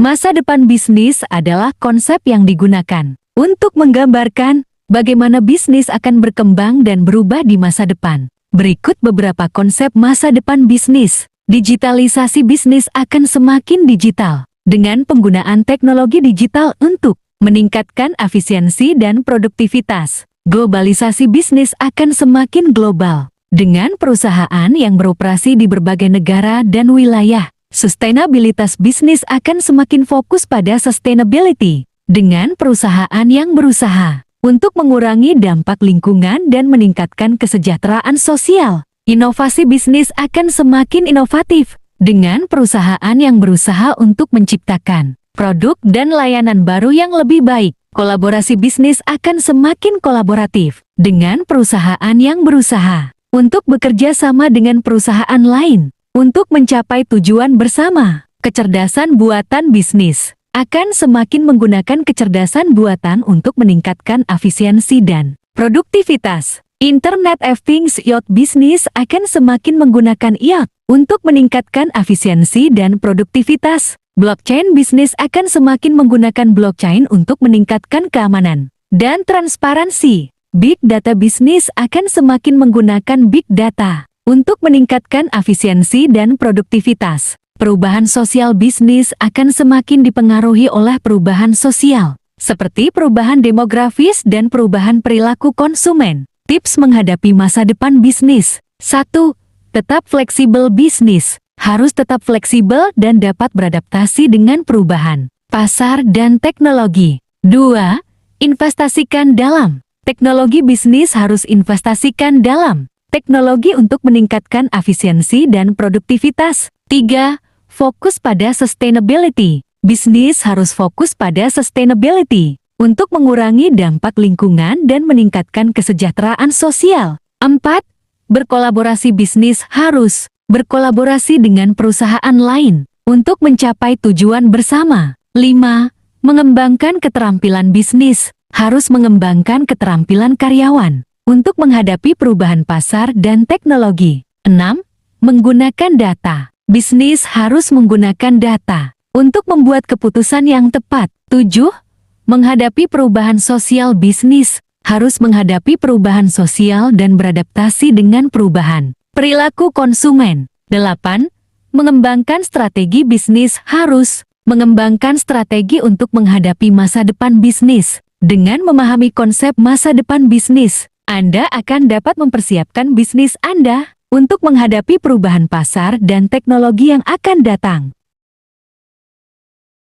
Masa depan bisnis adalah konsep yang digunakan untuk menggambarkan bagaimana bisnis akan berkembang dan berubah di masa depan. Berikut beberapa konsep masa depan bisnis. Digitalisasi bisnis akan semakin digital dengan penggunaan teknologi digital untuk meningkatkan efisiensi dan produktivitas. Globalisasi bisnis akan semakin global dengan perusahaan yang beroperasi di berbagai negara dan wilayah. Sustainabilitas bisnis akan semakin fokus pada sustainability dengan perusahaan yang berusaha untuk mengurangi dampak lingkungan dan meningkatkan kesejahteraan sosial. Inovasi bisnis akan semakin inovatif dengan perusahaan yang berusaha untuk menciptakan produk dan layanan baru yang lebih baik. Kolaborasi bisnis akan semakin kolaboratif dengan perusahaan yang berusaha untuk bekerja sama dengan perusahaan lain untuk mencapai tujuan bersama. Kecerdasan buatan bisnis akan semakin menggunakan kecerdasan buatan untuk meningkatkan efisiensi dan produktivitas. Internet of Things IoT bisnis akan semakin menggunakan IoT untuk meningkatkan efisiensi dan produktivitas. Blockchain bisnis akan semakin menggunakan blockchain untuk meningkatkan keamanan dan transparansi. Big data bisnis akan semakin menggunakan big data untuk meningkatkan efisiensi dan produktivitas. Perubahan sosial bisnis akan semakin dipengaruhi oleh perubahan sosial, seperti perubahan demografis dan perubahan perilaku konsumen. Tips menghadapi masa depan bisnis. 1. Tetap fleksibel bisnis. Harus tetap fleksibel dan dapat beradaptasi dengan perubahan pasar dan teknologi. 2. Investasikan dalam teknologi bisnis. Harus investasikan dalam teknologi untuk meningkatkan efisiensi dan produktivitas. 3. Fokus pada sustainability. Bisnis harus fokus pada sustainability untuk mengurangi dampak lingkungan dan meningkatkan kesejahteraan sosial. 4. Berkolaborasi. Bisnis harus berkolaborasi dengan perusahaan lain untuk mencapai tujuan bersama. 5. Mengembangkan keterampilan. Bisnis harus mengembangkan keterampilan karyawan untuk menghadapi perubahan pasar dan teknologi. 6. Menggunakan data. Bisnis harus menggunakan data untuk membuat keputusan yang tepat. 7. Menghadapi perubahan sosial. Bisnis harus menghadapi perubahan sosial dan beradaptasi dengan perubahan perilaku konsumen. 8. Mengembangkan strategi. Bisnis harus mengembangkan strategi untuk menghadapi masa depan bisnis. Dengan memahami konsep masa depan bisnis, Anda akan dapat mempersiapkan bisnis Anda untuk menghadapi perubahan pasar dan teknologi yang akan datang.